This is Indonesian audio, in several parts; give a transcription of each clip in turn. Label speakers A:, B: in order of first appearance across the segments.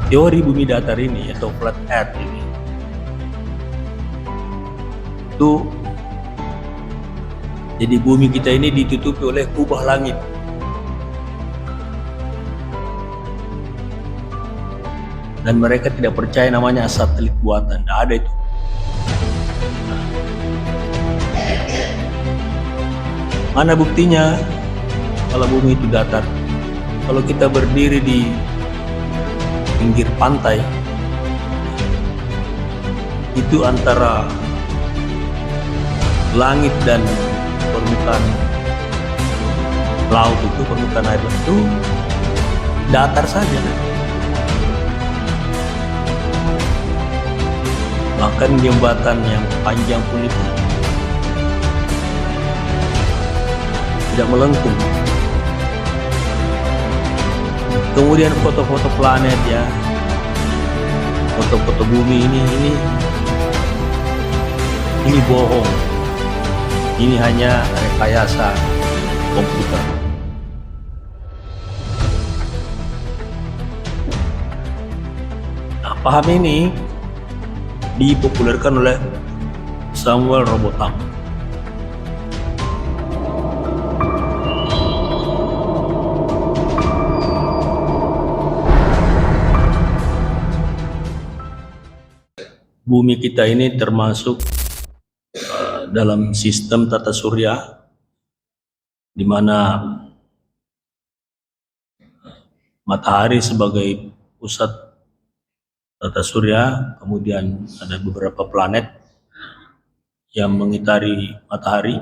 A: Teori bumi datar ini atau flat earth ini itu, jadi bumi kita ini ditutupi oleh kubah langit. Dan mereka tidak percaya namanya satelit buatan, tidak ada itu. Mana buktinya kalau bumi itu datar? Kalau kita berdiri di pinggir pantai, itu antara langit dan permukaan laut itu, permukaan air itu datar saja. Bahkan jembatan yang panjang pun itu tidak melengkung. Kemudian foto-foto planet ya, foto-foto bumi ini bohong. Ini hanya rekayasa komputer. Nah, paham ini dipopulerkan oleh Samuel Robotham. Bumi kita ini termasuk dalam sistem tata surya, di mana matahari sebagai pusat tata surya, kemudian ada beberapa planet yang mengitari matahari.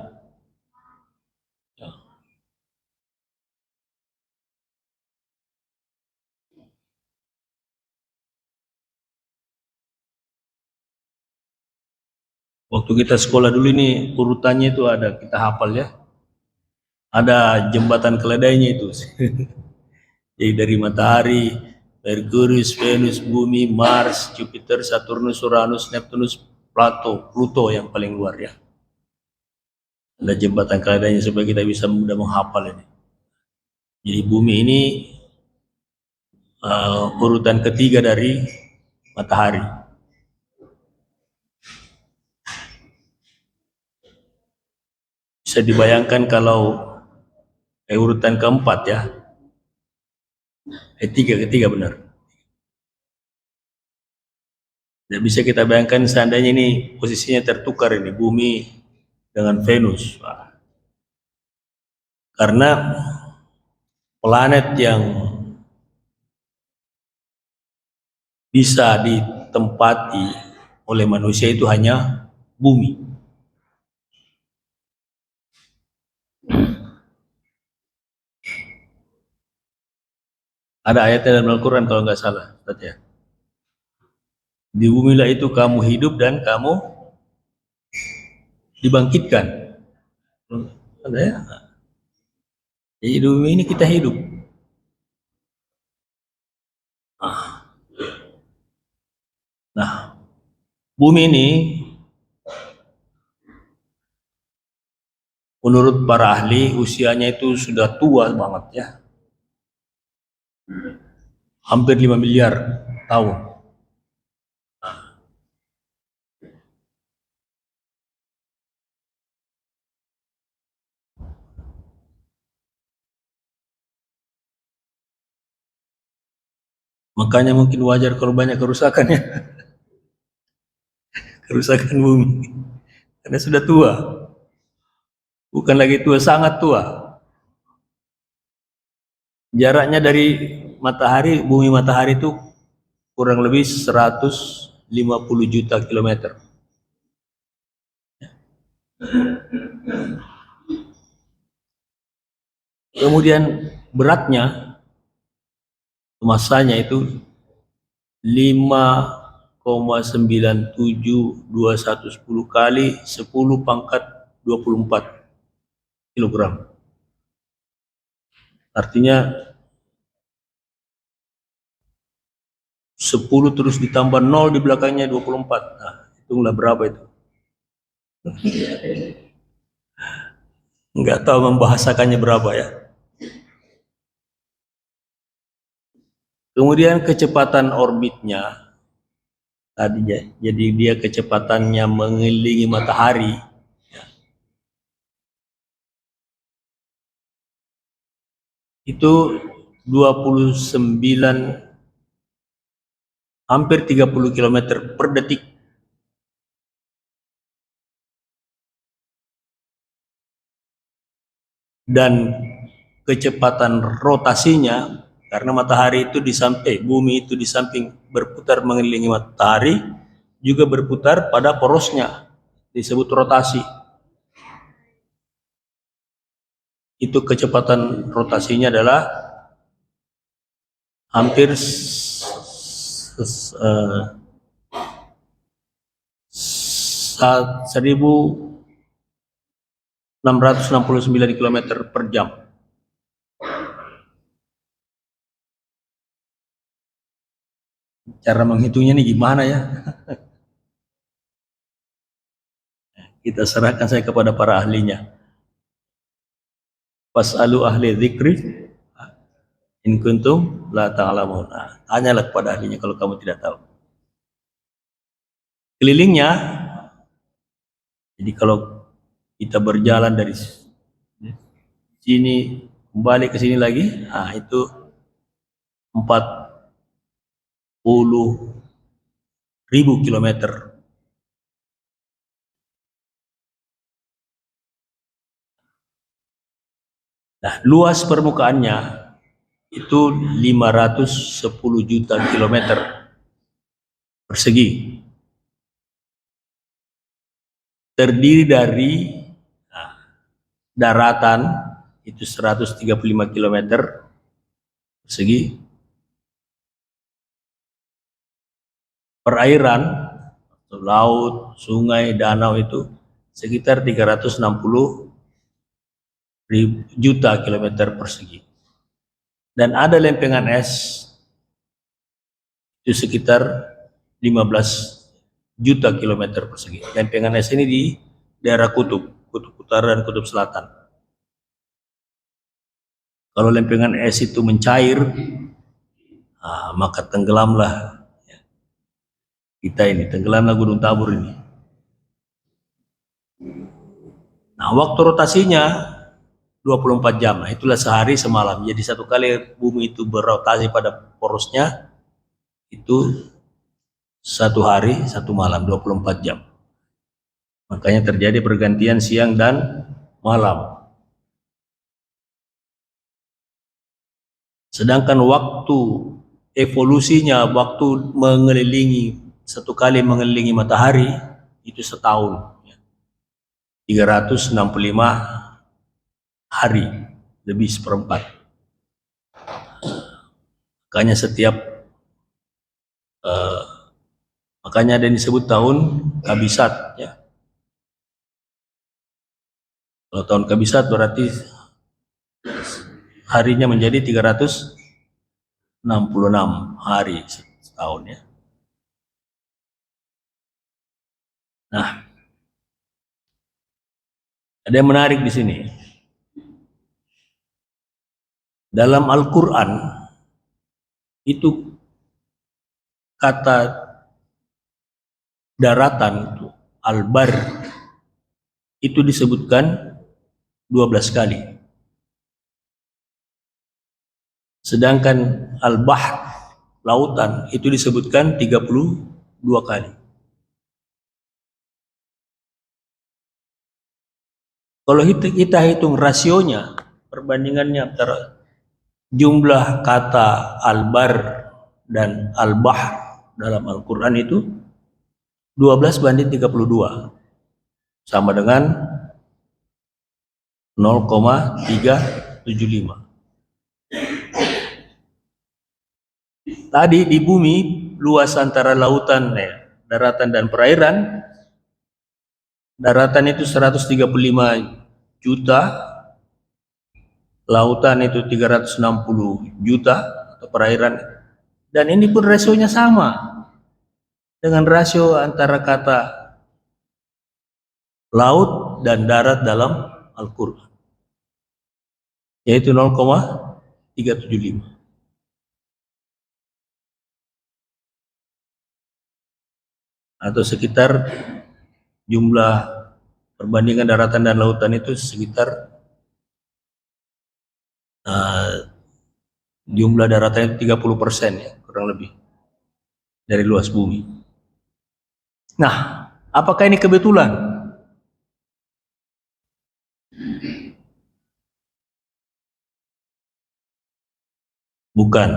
A: Waktu kita sekolah dulu ini urutannya itu ada, kita hafal ya. Ada jembatan keledainya itu. Jadi dari matahari, Merkurius, Venus, Bumi, Mars, Jupiter, Saturnus, Uranus, Neptunus, Pluto yang paling luar ya. Ada jembatan keledainya supaya kita bisa mudah menghafal ini. Jadi bumi ini urutan ketiga dari matahari. Bisa dibayangkan kalau urutan keempat ya. Ketiga benar. Dan bisa kita bayangkan seandainya ini posisinya tertukar ini, bumi dengan Venus. Karena planet yang bisa ditempati oleh manusia itu hanya bumi. Ada ayatnya dalam Al-Quran kalau nggak salah, ya. Di bumilah itu kamu hidup dan kamu dibangkitkan. Ada ya? Jadi di bumi ini kita hidup. Nah, bumi ini menurut para ahli usianya itu sudah tua banget ya. Hampir 5 miliar tahun. Makanya mungkin wajar kalau banyak kerusakan ya. Kerusakan bumi. Karena sudah tua. Bukan lagi tua, sangat tua. Jaraknya dari matahari, bumi matahari itu kurang lebih 150 juta kilometer. Kemudian beratnya, masanya itu 5,972110 kali 10 pangkat 24 kilogram. Artinya 10 terus ditambah 0 di belakangnya 24. Nah, hitunglah berapa itu. Enggak tahu membahasakannya berapa ya. Kemudian kecepatan orbitnya tadinya, jadi dia kecepatannya mengelilingi matahari itu 29, hampir 30 km per detik. Dan kecepatan rotasinya, karena matahari itu di samping, bumi itu di samping berputar mengelilingi matahari, juga berputar pada porosnya, disebut rotasi. Itu kecepatan rotasinya adalah hampir 1669 km per jam. Cara menghitungnya nih gimana ya? Kita serahkan saya kepada para ahlinya. Fas'alu ahli dzikri in kuntum la ta'lamun. Tanyalah kepada ahlinya kalau kamu tidak tahu. Kelilingnya, jadi kalau kita berjalan dari sini kembali ke sini lagi, itu 40.000 kilometer. Nah, luas permukaannya itu 510 juta kilometer persegi. Terdiri dari daratan itu 135 km persegi, perairan, laut, sungai, danau itu sekitar 360 juta kilometer persegi. Dan ada lempengan es itu sekitar 15 juta kilometer persegi. Lempengan es ini di daerah kutub utara dan kutub selatan. Kalau lempengan es itu mencair, maka tenggelamlah kita ini, tenggelamlah Gunung Tabur ini. Nah, waktu rotasinya 24 jam, itulah sehari semalam. Jadi satu kali bumi itu berotasi pada porosnya, itu satu hari, satu malam, 24 jam. Makanya terjadi pergantian siang dan malam. Sedangkan waktu evolusinya, waktu mengelilingi, satu kali mengelilingi matahari, itu setahun. 365 hari, lebih seperempat. Makanya makanya ada yang disebut tahun Kabisat. Ya. Kalau tahun Kabisat berarti harinya menjadi 366 hari setahun ya. Nah, ada yang menarik di sini. Dalam Al-Quran itu kata daratan itu al-bar itu disebutkan 12 kali. Sedangkan al-bahr, lautan, itu disebutkan 32 kali. Kalau kita hitung rasionya, perbandingannya antara jumlah kata al-bar dan al-bahr dalam Al-Quran itu 12 banding 32. Sama dengan 0,375. Tadi di bumi luas antara lautan, daratan dan perairan. Daratan itu 135 juta, lautan itu 360 juta atau perairan. Dan ini pun rasionya sama dengan rasio antara kata laut dan darat dalam Al-Quran, yaitu 0,375. atau sekitar jumlah perbandingan daratan dan lautan itu sekitar jumlah daratannya 30% ya, kurang lebih dari luas bumi. Nah, apakah ini kebetulan? Bukan.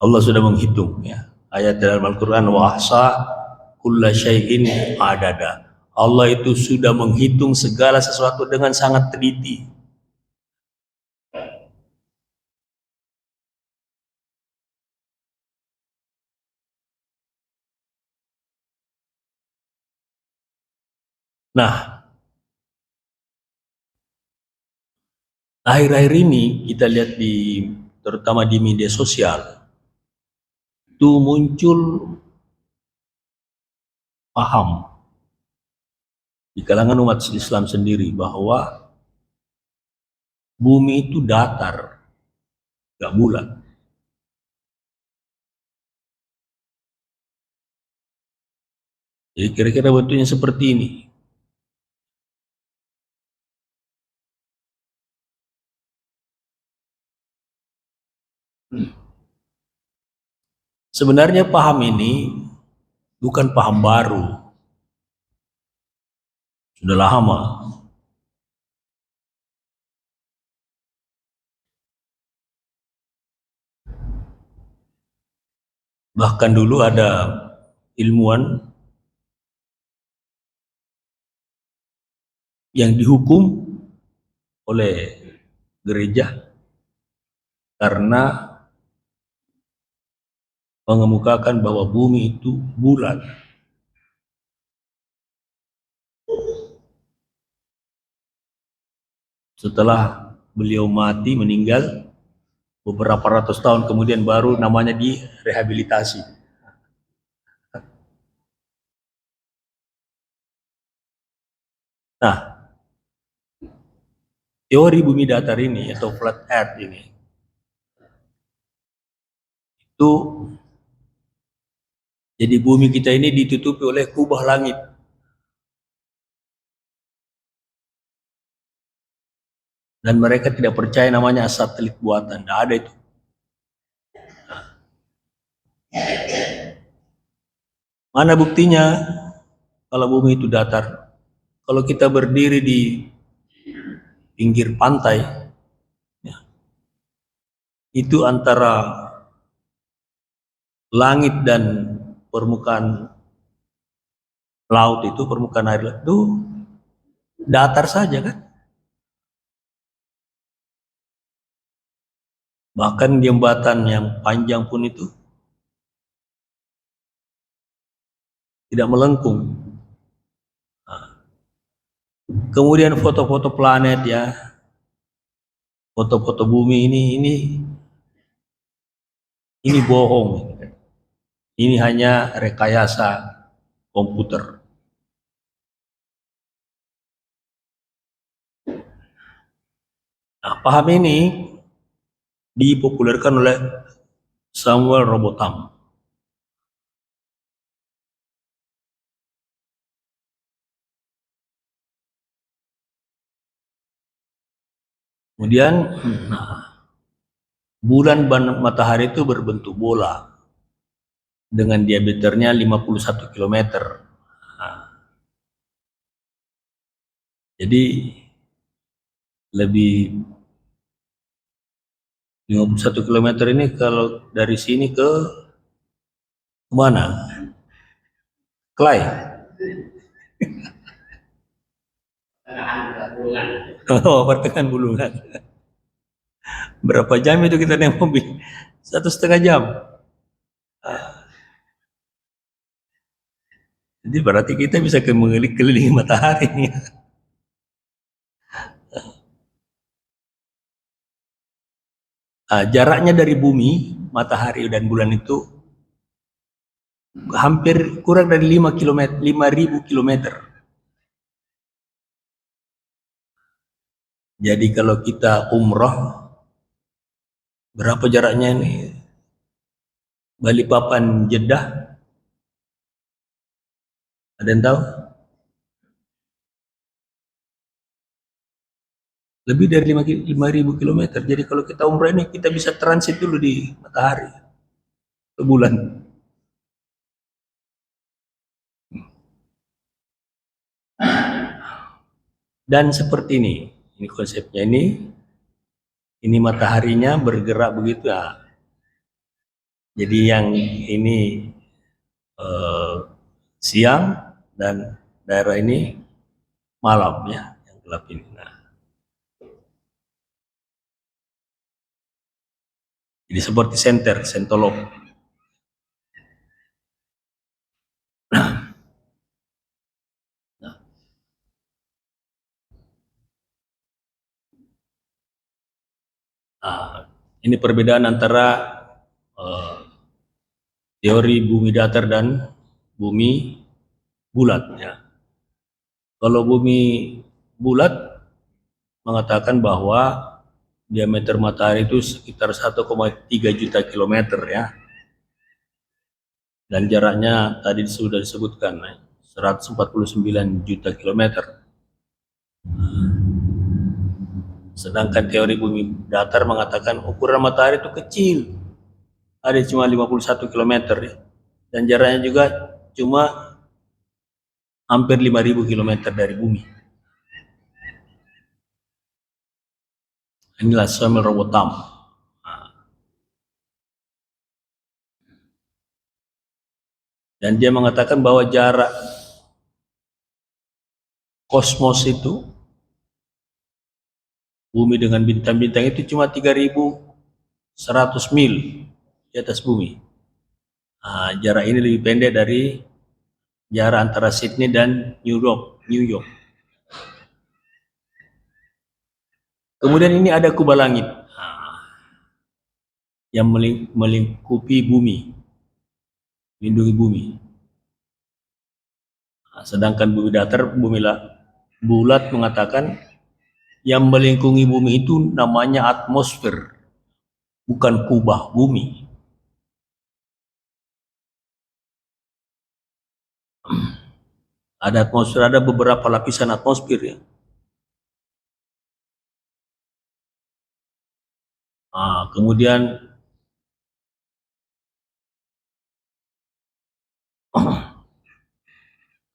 A: Allah sudah menghitung ya. Ayat dalam Al-Quran, wa ahsa kulla syai'in adada. Allah itu sudah menghitung segala sesuatu dengan sangat teliti. Nah, akhir-akhir ini kita lihat terutama di media sosial itu muncul paham di kalangan umat Islam sendiri bahwa bumi itu datar, gak bulat. Jadi kira-kira bentuknya seperti ini. Sebenarnya paham ini bukan paham baru, sudah lama. Bahkan dulu ada ilmuwan yang dihukum oleh gereja karena mengemukakan bahwa bumi itu bulat. Setelah beliau mati, meninggal, beberapa ratus tahun kemudian baru namanya direhabilitasi. Nah, teori bumi datar ini atau flat earth ini itu jadi bumi kita ini ditutupi oleh kubah langit. Dan mereka tidak percaya namanya satelit buatan, tidak ada itu. Mana buktinya kalau bumi itu datar? Kalau kita berdiri di pinggir pantai, ya, itu antara langit dan permukaan laut itu, permukaan air itu datar saja kan? Bahkan jembatan yang panjang pun itu tidak melengkung. Kemudian foto-foto planet ya, foto-foto bumi ini bohong. Ini hanya rekayasa komputer. Nah, paham ini dipopulerkan oleh Samuel Robotham. Kemudian bulan matahari itu berbentuk bola dengan diameternya 51 km. Nah, jadi lebih 51 km ini kalau dari sini ke mana? Clay. Oh, pertengahan bulungan. Berapa jam itu kita naik mobil? 1,5 jam. Jadi berarti kita bisa keliling matahari. Jaraknya dari bumi, matahari dan bulan itu hampir kurang dari 5 km, 5.000 kilometer. Jadi kalau kita umroh, berapa jaraknya ini? Balikpapan Jeddah Ada yang tahu? Lebih dari 5.000 kilometer. Jadi kalau kita umrah ini kita bisa transit dulu di matahari ke bulan. Dan seperti ini konsepnya ini mataharinya bergerak begitu ya. Jadi yang ini eh, siang dan daerah ini malam ya, yang gelap ini. Nah, jadi seperti sentolok. Nah, ini perbedaan antara eh, teori bumi datar dan bumi bulat ya. Kalau bumi bulat mengatakan bahwa diameter matahari itu sekitar 1,3 juta kilometer ya. Dan jaraknya tadi sudah disebutkan 149 juta kilometer. Sedangkan teori bumi datar mengatakan ukuran matahari itu kecil, ada cuma 51 kilometer ya. Dan jaraknya juga cuma hampir 5.000 kilometer dari bumi. Inilah Samuel Robotham. Dan dia mengatakan bahwa jarak kosmos itu, bumi dengan bintang-bintang itu cuma 3.100 mil di atas bumi. Jarak ini lebih pendek dari jarak antara Sydney dan New York. Kemudian ini ada kubah langit yang melingkupi bumi, melindungi bumi. Sedangkan bumi datar, bulat mengatakan yang melingkungi bumi itu namanya atmosfer, bukan kubah bumi. Ada atmosfer, ada beberapa lapisan atmosfer ya. Kemudian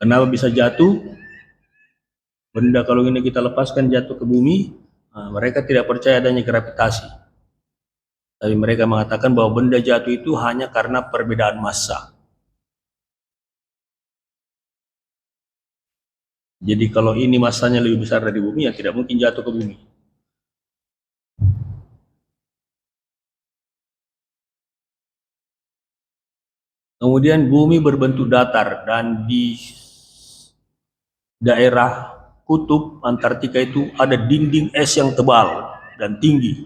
A: kenapa bisa jatuh? Benda kalau ini kita lepaskan jatuh ke bumi, mereka tidak percaya adanya gravitasi. Tapi mereka mengatakan bahwa benda jatuh itu hanya karena perbedaan massa. Jadi kalau ini massanya lebih besar dari bumi, ya tidak mungkin jatuh ke bumi. Kemudian bumi berbentuk datar dan di daerah kutub Antartika itu ada dinding es yang tebal dan tinggi.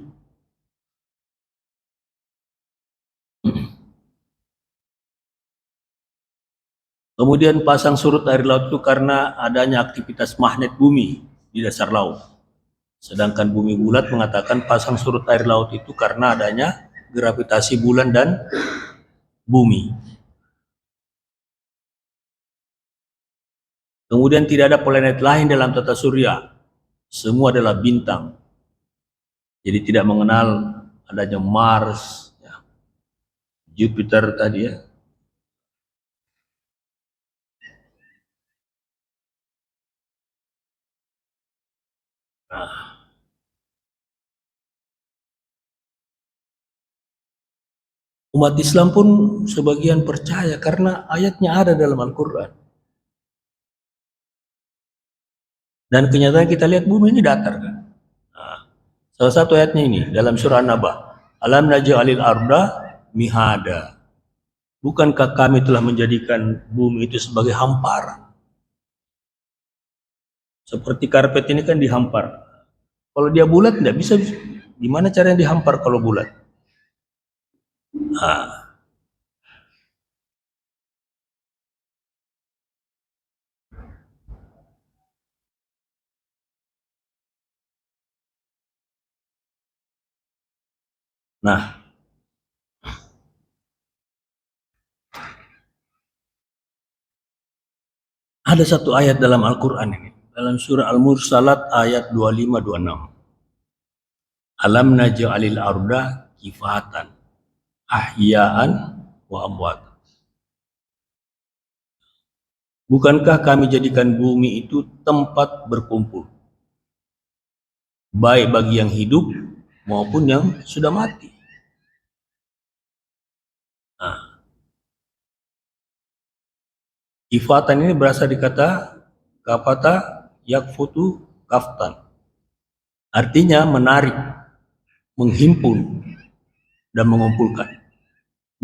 A: Kemudian pasang surut air laut itu karena adanya aktivitas magnet bumi di dasar laut. Sedangkan bumi bulat mengatakan pasang surut air laut itu karena adanya gravitasi bulan dan bumi. Kemudian tidak ada planet lain dalam tata surya. Semua adalah bintang. Jadi tidak mengenal adanya Mars, ya, Jupiter tadi ya. Nah, umat Islam pun sebagian percaya karena ayatnya ada dalam Al-Quran. Dan kenyataan kita lihat bumi ini datar kan. Nah, salah satu ayatnya ini dalam surah An-Naba. Alam naj'alil arda mihada. Bukankah kami telah menjadikan bumi itu sebagai hamparan? Seperti karpet ini kan dihampar. Kalau dia bulat tidak bisa. Gimana caranya dihampar kalau bulat? Nah, nah Ada satu ayat dalam Al-Quran ini, dalam surah Al-Mursalat ayat 25-26. Alam naj'alil arda kifatan ahya'an wa amwat. Bukankah kami jadikan bumi itu tempat berkumpul, baik bagi yang hidup maupun yang sudah mati. Nah, kifatan ini berasal dari kata kafata yakfutu kaftan. Artinya menarik, menghimpun, dan mengumpulkan.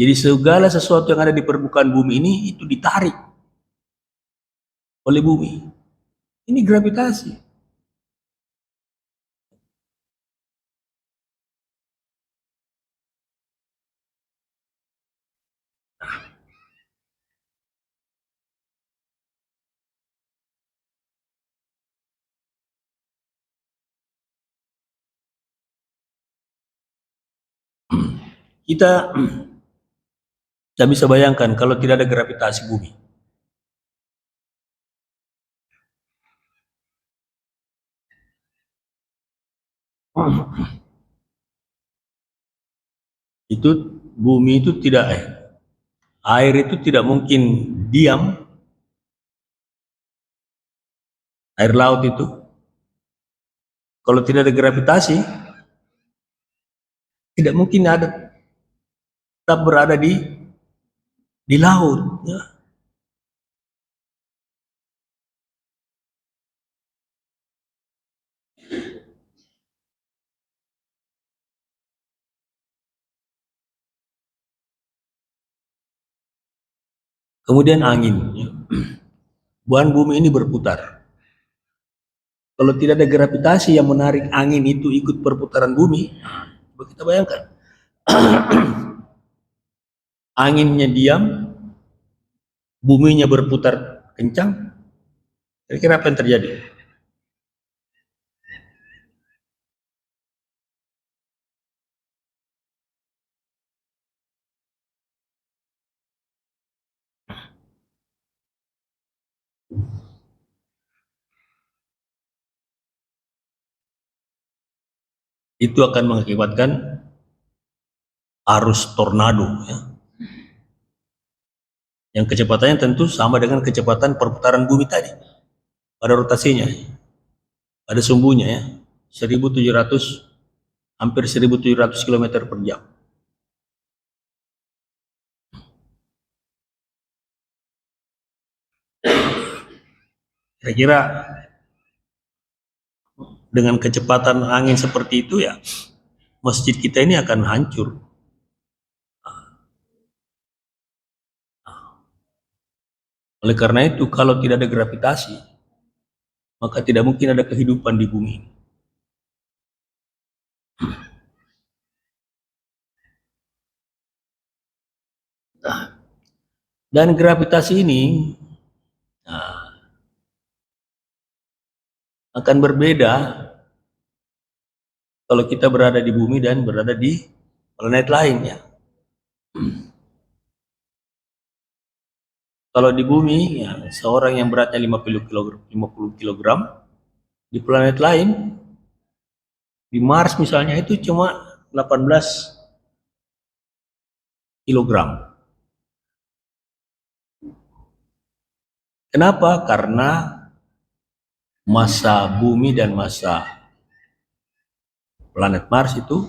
A: Jadi segala sesuatu yang ada di permukaan bumi ini itu ditarik oleh bumi. Ini gravitasi. Kita tidak bisa bayangkan kalau tidak ada gravitasi bumi. Itu bumi itu tidak air itu tidak mungkin diam. Air laut itu kalau tidak ada gravitasi tidak mungkin ada, tetap berada di laut ya. Kemudian angin ya. Buan bumi ini berputar. Kalau tidak ada gravitasi yang menarik angin itu ikut perputaran bumi, coba kita bayangkan. Anginnya diam, buminya berputar kencang, kira-kira apa yang terjadi? Itu akan mengakibatkan arus tornado ya. Yang kecepatannya tentu sama dengan kecepatan perputaran bumi tadi pada rotasinya, pada sumbunya ya, 1.700 hampir 1.700 km per jam. Kira-kira dengan kecepatan angin seperti itu ya, masjid kita ini akan hancur. Oleh karena itu, kalau tidak ada gravitasi, maka tidak mungkin ada kehidupan di bumi. Nah, dan gravitasi ini akan berbeda kalau kita berada di bumi dan berada di planet lainnya. Kalau di bumi, ya, seorang yang beratnya 50 kg, di planet lain, di Mars misalnya itu cuma 18 kg. Kenapa? Karena massa bumi dan massa planet Mars itu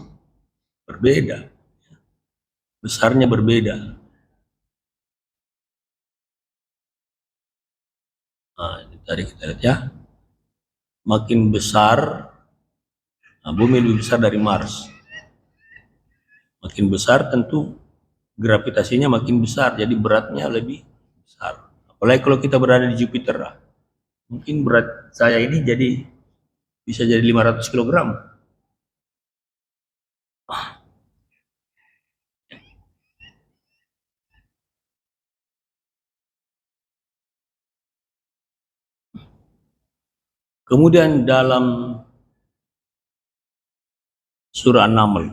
A: berbeda. Besarnya berbeda. Nah, tadi kita lihat ya. Makin besar, nah, bumi lebih besar dari Mars. Makin besar tentu gravitasinya makin besar, jadi beratnya lebih besar. Apalagi kalau kita berada di Jupiter, mungkin berat saya ini bisa jadi 500 kg. Kemudian dalam surah An-Naml,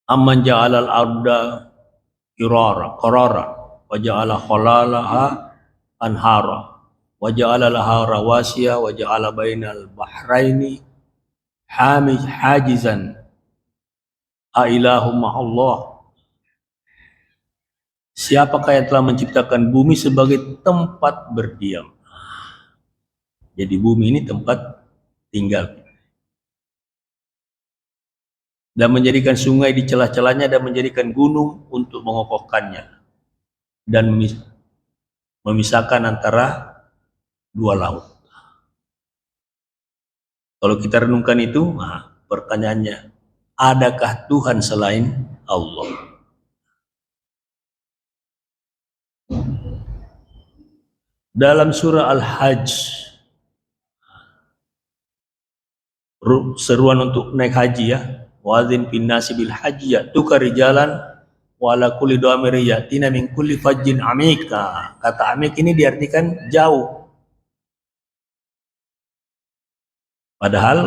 A: amman ja'alal arda qarara wa ja'ala khalalaha anhara wa ja'ala laha rawasiya wa ja'ala bainal bahraini hajizan a ilahum ma'allah. Siapakah yang telah menciptakan bumi sebagai tempat berdiam? Jadi bumi ini tempat tinggal. Dan menjadikan sungai di celah-celahnya dan menjadikan gunung untuk mengokohkannya. Dan memisahkan antara dua laut. Kalau kita renungkan itu, pertanyaannya, adakah Tuhan selain Allah? Dalam surah Al-Hajj, seruan untuk naik haji ya, wazin bin nasi bil haji ya'tuka rijalan wa ala kulli dhamir yatina min kulli fajjin amik. Kata amik ini diartikan jauh. Padahal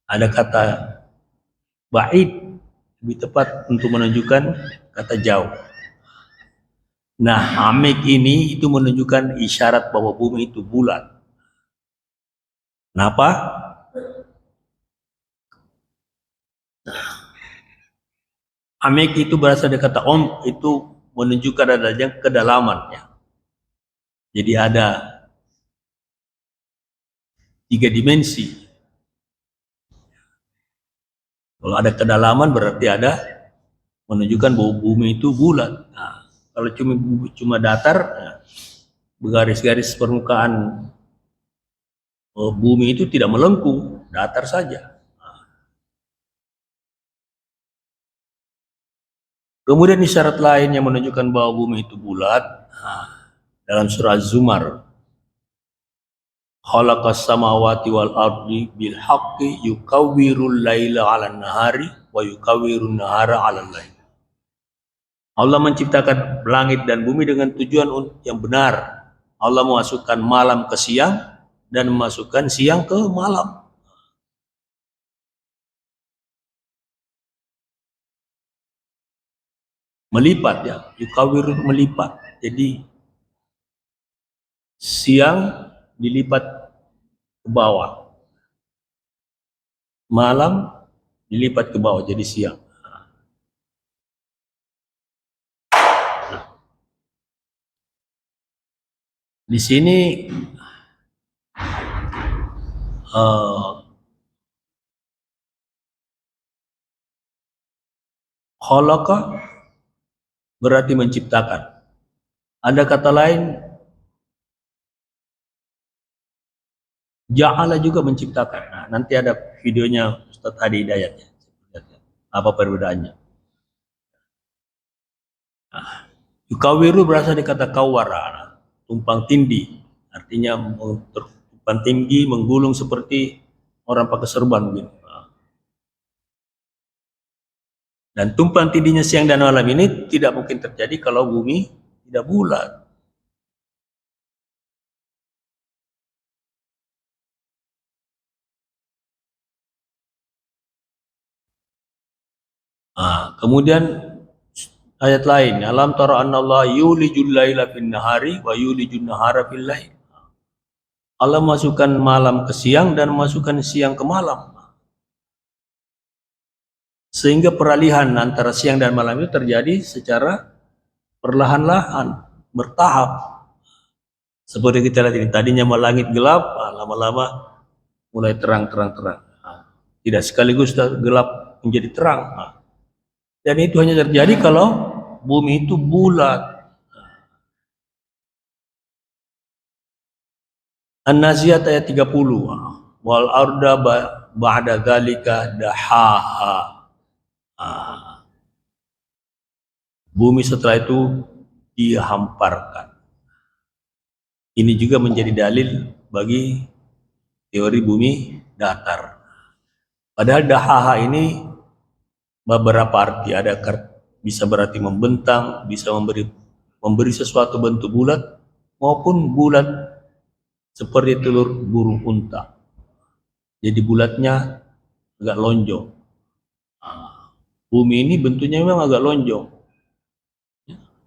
A: ada kata ba'id lebih tepat untuk menunjukkan kata jauh. Nah, amik ini itu menunjukkan isyarat bahwa bumi itu bulat. Kenapa? Amik itu berasal dari kata itu menunjukkan adanya kedalamannya. Jadi ada 3 dimensi. Kalau ada kedalaman berarti ada menunjukkan bahwa bumi itu bulat. Nah, kalau cuma datar, bergaris-garis permukaan bumi itu tidak melengkung, datar saja. Kemudian isyarat lain yang menunjukkan bahwa bumi itu bulat, dalam surah Az-Zumar, khalaqas samawati wal ardi bil haqqi yukawwirul laila 'alan nahari wa yukawwirun nahara 'alal lail. Allah menciptakan langit dan bumi dengan tujuan yang benar. Allah memasukkan malam ke siang dan memasukkan siang ke malam. Melipat ya, yukawir melipat. Jadi siang dilipat ke bawah, malam dilipat ke bawah jadi siang. Di sini khalaqa berarti menciptakan. Ada kata lain, ja'ala juga menciptakan. Nah, nanti ada videonya Ustaz Hadi Hidayat ya. Apa perbedaannya? Yukawiru berasal dari kata kawara, tumpang tindih. Artinya tumpang tinggi, menggulung seperti orang pakai serban gitu. Dan tumpang tindihnya siang dan malam ini tidak mungkin terjadi kalau bumi tidak bulat. Kemudian ayat lain, alam tara annallaha yulijul laila fin nahari wa yulijun nahara fil lail. Allah masukkan malam ke siang dan masukkan siang ke malam. Sehingga peralihan antara siang dan malam itu terjadi secara perlahan-lahan, bertahap. Seperti kita lihat ini, tadinya langit gelap, lama-lama mulai terang. Tidak sekaligus gelap menjadi terang. Dan itu hanya terjadi kalau bumi itu bulat. An-Nazi'at ayat 30. Wal arda ba'da dzalika dahaha. Bumi setelah itu dihamparkan. Ini juga menjadi dalil bagi teori bumi datar. Padahal dahaha ini beberapa arti, ada bisa berarti membentang, bisa memberi sesuatu bentuk bulat, maupun bulat seperti telur burung unta. Jadi bulatnya agak lonjong. Bumi ini bentuknya memang agak lonjong.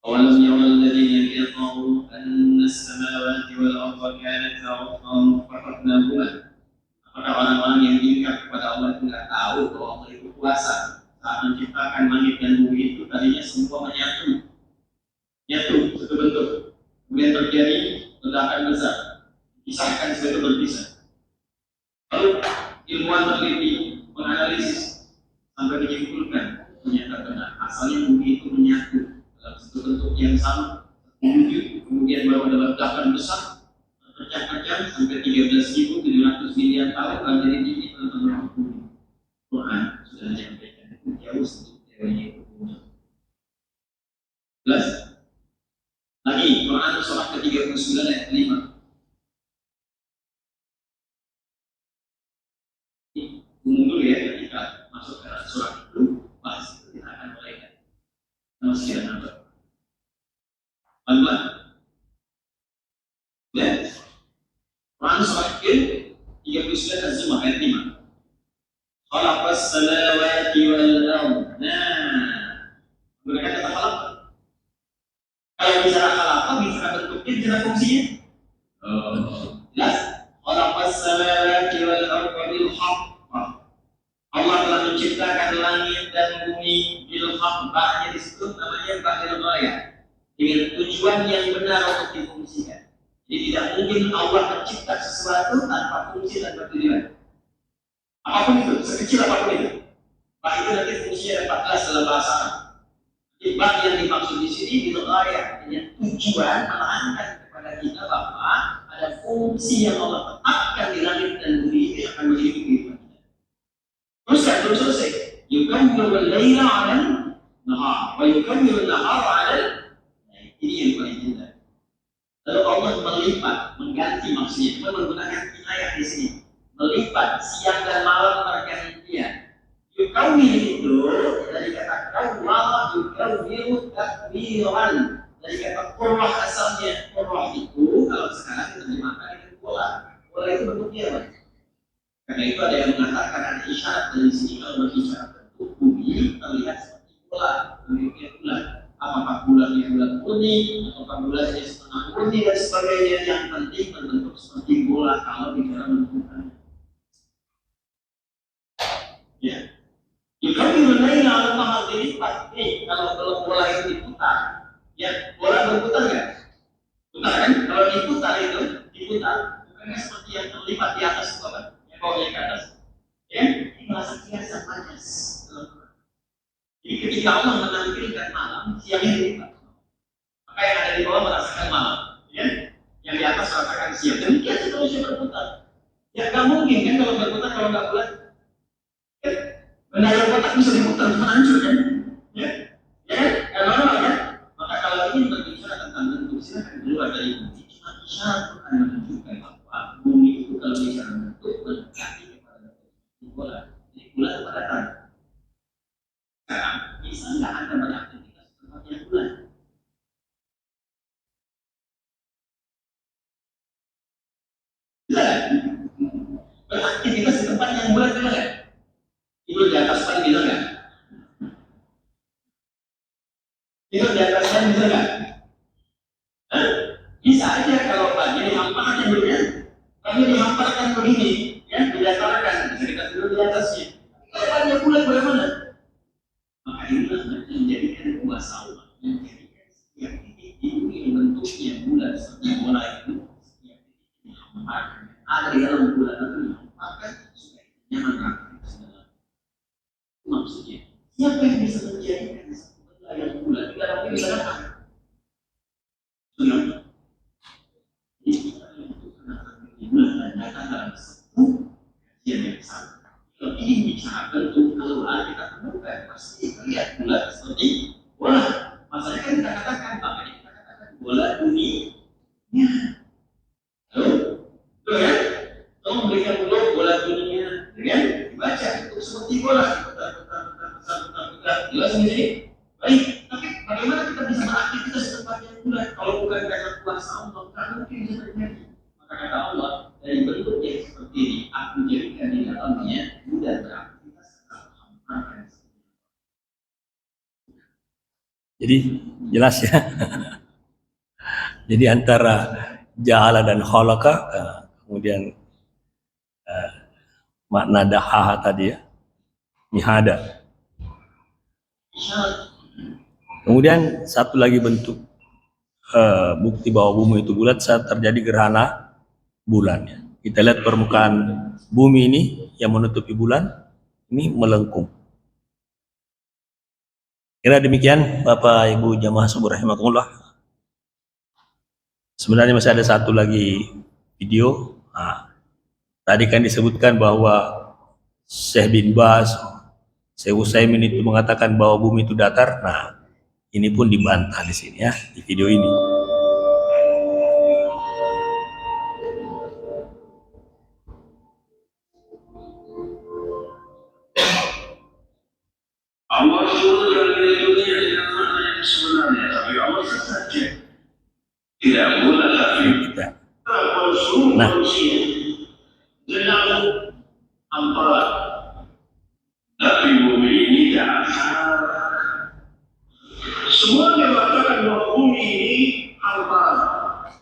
B: أولم يرى الذين كفروا أن السماوات والأرض كانتا رتقا ففتقناهما. Apakah orang-orang yang ingkar kepada Allah itu tidak tahu bahwa Allah itu kuasa saat menciptakan langit dan bumi itu tadinya semua menyatu satu bentuk, kemudian terjadi ledakan besar, pisahkan sebagai berpisah. Lalu ilmuwan teliti menganalisis sampai menyimpulkan ternyata benar asalnya bumi itu menyatu dalam satu bentuk yang sama, wujud, kemudian baru ada ledakan besar terpecah-pecah sampai 13.700 miliar tahun akan jadi tinggi teman-teman bumi. Quran sudah menyampaikan itu jauh sebelum teorinya itu muncul. Jelas? Lagi Quran surah ke-39 ayat 5. Umum dulu ya, ketika masuk ke surah itu bahas itu kita akan mulai nama sekian apa? Pelan-pelan. Ya. Quran surah ke-39 Az-Zumar ayat 5. Khalaqas samawati wal ardh. Nah, menggunakan kata khalaq. Kalau bicara khalaq, bicara bentuknya, bicara fungsinya. Jelas. Khalaqas samawati wal ardh bil haqq. Allah telah menciptakan langit dan bumi bil haqq. Ba'nya disebut namanya ba'il ghayah. Dengan tujuan yang benar untuk difungsikan. Jadi tidak mungkin Allah mencipta sesuatu tanpa fungsi dan tujuan. Apapun itu, sekecil apapun itu. Bak itu nanti fungsinya ada 14 dalam bahasa Arab. Jadi bak yang dimaksud di sini bil ghayah, dengan tujuan menerangkan kepada kita bahwa ada fungsi yang Allah tetapkan di langit dan bumi itu yang akan menjadi kehidupan kita. Terus kan belum selesai. Yukammilu al-laila 'ala an-nahar wa yukammilu an-nahara 'ala al-lail. Ini yang paling indah. Lalu Allah melipat, mengganti maksudnya, cuma menggunakan kinayah di sini. Melipat siang dan malam pergantian. Yukamil itu dari kata kawwala, yukamil takwiran. Dari kata qurrah asalnya. Qurrah itu kalau sekarang kita dimakan dengan bola. Bola itu bentuknya apa? Karena itu ada yang mengatakan ada isyarat dari sini kalau berbicara bentuk bumi terlihat seperti bola, bentuknya bulat. Apakah bulannya bulat kuning, apakah bulannya setengah kuning dan sebagainya. Yang penting berbentuk seperti bola kalau bicara bentukan. Ya, yukamil al-laila 'ala an-nahar dilipat. Kalau bola itu diputar, ya bola berputar nggak? Putar kan? Kalau diputar itu diputar, bukannya seperti yang terlipat di atas itu kan? Yang bawahnya ke atas. Ya, ini bahasa kiasan majas. Jadi ketika Allah menampilkan malam, siangnya dilipat. Maka yang ada di bawah merasakan malam, ya? Yang di atas merasakan siang. Demikian seterusnya berputar. Ya nggak mungkin kan kalau berputar kalau nggak bulat. Benda yang kotak bisa diputar, cuma hancur kan? Ya, ya kan? Kan normal kan? Maka kalau ingin berbicara tentang bentuk, silakan keluar dari bumi. Cuma isyarat akan menunjukkan bahwa bumi itu kalau bicara bentuk mendekati kepada bentuk bola. Jadi bulan kepada tanah. Sekarang bisa nggak Anda beraktivitas tempat yang bulan? Bisa nggak? Beraktivitas di tempat yang bulan bisa nggak? Tidur di atas pan bisa nggak? Tidur di atas pan bisa nggak? Bisa aja kalau pannya dihamparkan dulu ya. Pannya dihamparkan begini, ya, didasarkan, bisa kita tidur di atasnya. Kalau pannya bulat bagaimana? Maka inilah menjadikan kuasa Allah, menjadikan setiap titik di bumi yang bentuknya bulat seperti bola itu, setiap titik dihamparkan. Ada di dalam bulan itu dihamparkan supaya nyaman rakyat. Maksudnya, siapa yang bisa menjadikan satu benda yang bulat di dalamnya bisa datang? Sudah. Jadi kita membutuhkan akan bulan dan datang dalam satu kajian yang sama. Kalau ingin bicara bentuk keluar, kita temukan pasti terlihat bulat seperti bola. Masalahnya kan kita katakan, makanya kita katakan bola bumi. Ya. Halo? Betul ya? Tolong berikan dulu bola dunia, kan? Dibaca untuk seperti bola. Jelas ini. Baik, tapi bagaimana kita bisa beraktivitas di tempat yang bulat kalau bukan karena kuasa Allah? Tidak mungkin bisa terjadi. Maka kata Allah, dari bentuk yang seperti ini, aku jadikan di dalamnya mudah beraktivitas.
A: Jadi jelas ya. Jadi antara ja'ala dan khalaqa, kemudian makna dahaha tadi ya, mihada. Kemudian satu lagi bentuk bukti bahwa bumi itu bulat saat terjadi gerhana bulan. Ya. Kita lihat permukaan bumi ini yang menutupi bulan ini melengkung. Kira demikian Bapak Ibu jamaah subuh rahimakumullah. Sebenarnya masih ada satu lagi video. Nah, tadi kan disebutkan bahwa Syekh bin Baz, Syekh Utsaimin itu mengatakan bahwa bumi itu datar. Nah, ini pun dibantah di sini ya, di video ini.
B: Allah turunkan dari dunia dengan makna yang sebenarnya, tapi Allah saja tidak boleh tapi seluruh manusia dengan amparan. Tapi bumi ini datar. Semua yang mengatakan bahwa bumi ini hamparan,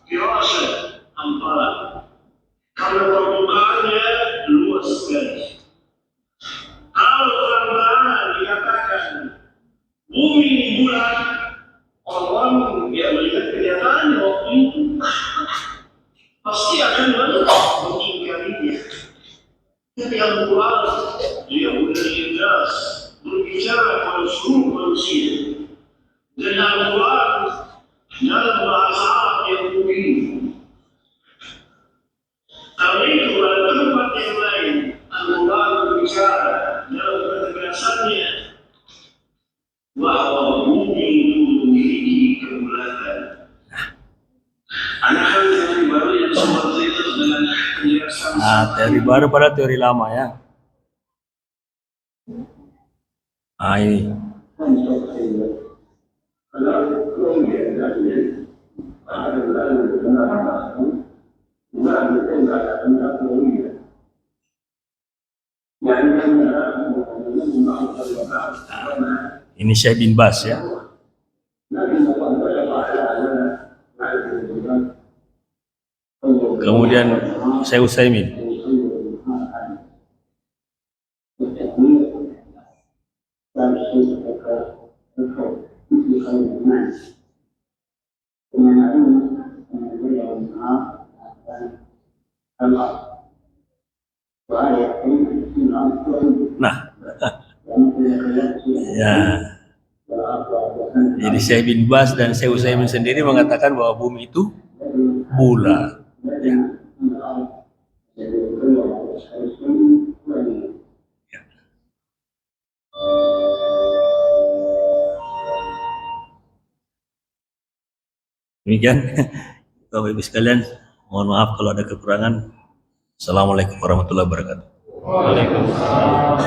B: biasa hamparan, karena permukaannya luas sekali. Kalau orang-orang dikatakan bumi ini bulat, orang yang melihat kenyataannya waktu itu pasti akan mengingkarinya. Jadi Al-Quran dia sudah jelas berbicara pada seluruh manusia. Dan Al-Quran dalam bahasa Arab yang mungkin. Karena itu pada tempat yang lain Al-Quran berbicara dalam ketegasannya bahwa bumi itu memiliki kebulatan. Ada hal teori baru yang seperti itu dengan penjelasan.
A: Teori baru pada teori lama ya. Ini. Ini Syekh bin Baz ya. Kemudian Syekh Utsaimin. Nah, ya. Jadi Syekh bin Baz dan Syekh Utsaimin sendiri mengatakan bahwa bumi itu bulat. Ya. Demikian Bapak Ibu sekalian, mohon maaf kalau ada kekurangan. Assalamualaikum warahmatullahi wabarakatuh.
C: Waalaikumsalam.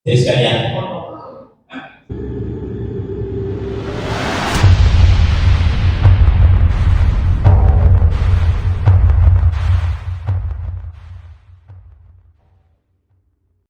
C: Jadi sekalian